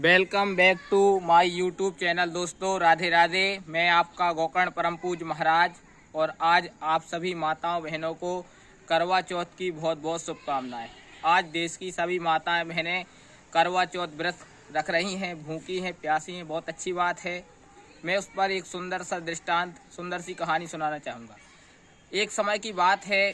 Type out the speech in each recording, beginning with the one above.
Welcome back to my YouTube channel. दोस्तों राधे राधे। मैं आपका गोकर्ण परम पूज्य महाराज और आज आप सभी माताओं बहनों को करवा चौथ की बहुत बहुत शुभकामनाएं। आज देश की सभी माताएं बहनें करवा चौथ व्रत रख रही हैं, भूखी हैं, प्यासी हैं। बहुत अच्छी बात है। मैं उस पर एक सुंदर सा दृष्टांत, सुंदर सी कहानी सुनाना चाहूँगा। एक समय की बात है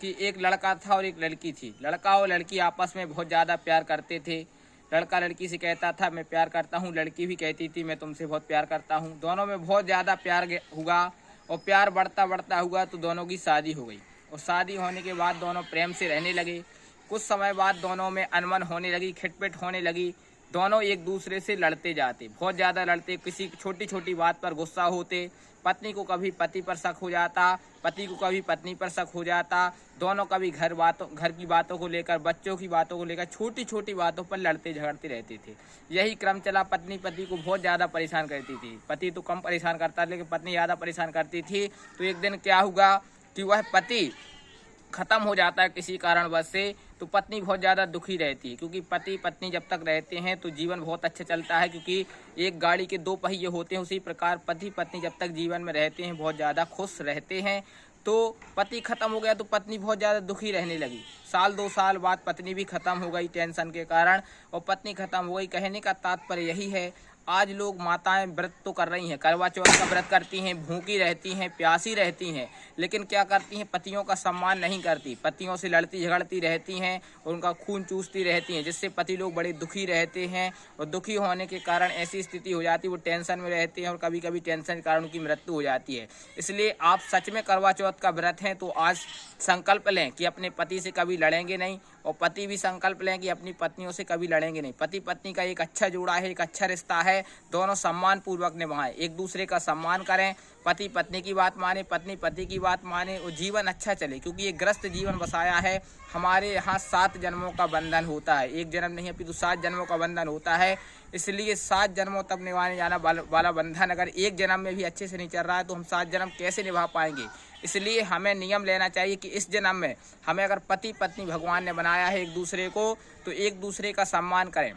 कि एक लड़का था और एक लड़की थी। लड़का और लड़की आपस में बहुत ज़्यादा प्यार करते थे। लड़का लड़की से कहता था मैं प्यार करता हूँ, लड़की भी कहती थी मैं तुमसे बहुत प्यार करता हूँ। दोनों में बहुत ज़्यादा प्यार हुआ और प्यार बढ़ता बढ़ता हुआ तो दोनों की शादी हो गई। और शादी होने के बाद दोनों प्रेम से रहने लगे। कुछ समय बाद दोनों में अनबन होने लगी, खिटपिट होने लगी। दोनों एक दूसरे से लड़ते जाते, बहुत ज़्यादा लड़ते, किसी छोटी छोटी बात पर गुस्सा होते। पत्नी को कभी पति पर शक हो जाता, पति को कभी पत्नी पर शक हो जाता। दोनों कभी घर की बातों को लेकर, बच्चों की बातों को लेकर, छोटी छोटी बातों पर लड़ते झगड़ते रहते थे। यही क्रम चला। पत्नी पति को बहुत ज़्यादा परेशान करती थी। पति तो कम परेशान करता लेकिन पत्नी ज़्यादा परेशान करती थी। तो एक दिन क्या हुआ कि वह पति खत्म हो जाता है किसी कारणवश से, तो पत्नी बहुत ज़्यादा दुखी रहती है। क्योंकि पति पत्नी जब तक रहते हैं तो जीवन बहुत अच्छा चलता है, क्योंकि एक गाड़ी के दो पहिए होते हैं। उसी प्रकार पति पत्नी जब तक जीवन में रहते हैं बहुत ज़्यादा खुश रहते हैं। तो पति खत्म हो गया तो पत्नी बहुत ज़्यादा दुखी रहने लगी। साल 2 साल बाद पत्नी भी खत्म हो गई टेंशन के कारण, और पत्नी खत्म हो गई। कहने का तात्पर्य यही है, आज लोग माताएं व्रत तो कर रही हैं, करवा चौथ का व्रत करती हैं, भूखी रहती हैं, प्यासी रहती हैं, लेकिन क्या करती हैं, पतियों का सम्मान नहीं करती। पतियों से लड़ती झगड़ती रहती हैं और उनका खून चूसती रहती हैं, जिससे पति लोग बड़े दुखी रहते हैं। और दुखी होने के कारण ऐसी स्थिति हो जाती है, वो टेंशन में रहते हैं और कभी कभी टेंशन के कारण उनकी मृत्यु हो जाती है। इसलिए आप सच में करवा चौथ का व्रत हैं तो आज संकल्प लें कि अपने पति से कभी लड़ेंगे नहीं, और पति भी संकल्प लें कि अपनी पत्नियों से कभी लड़ेंगे नहीं। पति पत्नी का एक अच्छा जोड़ा है, एक अच्छा रिश्ता है। दोनों सम्मान पूर्वक निभाएं, एक दूसरे का सम्मान करें। पति पत्नी की बात माने, पत्नी पति की बात माने, और जीवन अच्छा चले। क्योंकि ये ग्रस्त जीवन बसाया है। हमारे यहाँ 7 जन्मों का बंधन होता है, एक जन्म नहीं अपितु 7 जन्मों का बंधन होता है। इसलिए 7 जन्मों तक निभाने जाना वाला बंधन अगर एक जन्म में भी अच्छे से नहीं चल रहा है तो हम 7 जन्म कैसे निभा पाएंगे। इसलिए हमें नियम लेना चाहिए कि इस जन्म में हमें अगर पति पत्नी भगवान ने बनाया है एक दूसरे को, तो एक दूसरे का सम्मान करें।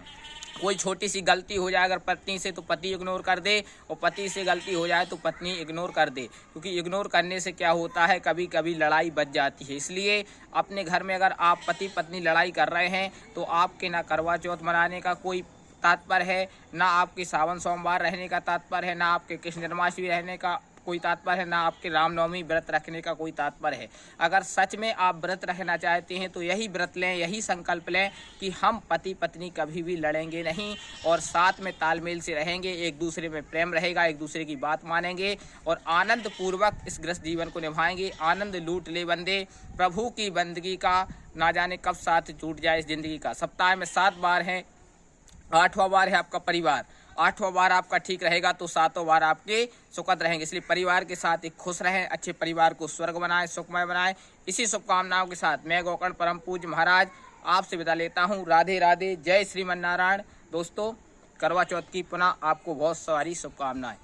कोई छोटी सी गलती हो जाए अगर पत्नी से तो पति इग्नोर कर दे, और पति से गलती हो जाए तो पत्नी इग्नोर कर दे। क्योंकि इग्नोर करने से क्या होता है, कभी कभी लड़ाई बच जाती है। इसलिए अपने घर में अगर आप पति पत्नी लड़ाई कर रहे हैं तो आपके ना करवा चौथ मनाने का कोई तात्पर्य है, ना आपके सावन सोमवार रहने का तात्पर्य है, ना आपके कृष्ण जन्माष्टमी रहने का कोई तात्पर्य है, ना आपके रामनवमी व्रत रखने का कोई तात्पर्य है। अगर सच में आप व्रत रखना चाहते हैं तो यही व्रत लें, यही संकल्प लें कि हम पति पत्नी कभी भी लड़ेंगे नहीं और साथ में तालमेल से रहेंगे, एक दूसरे में प्रेम रहेगा, एक दूसरे की बात मानेंगे और आनंद पूर्वक इस ग्रस्त जीवन को निभाएंगे। आनंद लूट ले बंदे, प्रभु की बंदगी का ना जाने कब साथ छूट जाए इस जिंदगी का। सप्ताह में 7 बार है, 8वां बार है आपका परिवार। 8वां बार आपका ठीक रहेगा तो 7वां बार आपके सुखद रहेंगे। इसलिए परिवार के साथ एक खुश रहें, अच्छे परिवार को स्वर्ग बनाएं, सुखमय बनाएं। इसी शुभकामनाओं के साथ मैं गोकर्ण परम पूज्य महाराज आपसे विदा लेता हूं। राधे राधे, जय श्रीमन नारायण। दोस्तों करवा चौथ की पुनः आपको बहुत सारी शुभकामनाएं।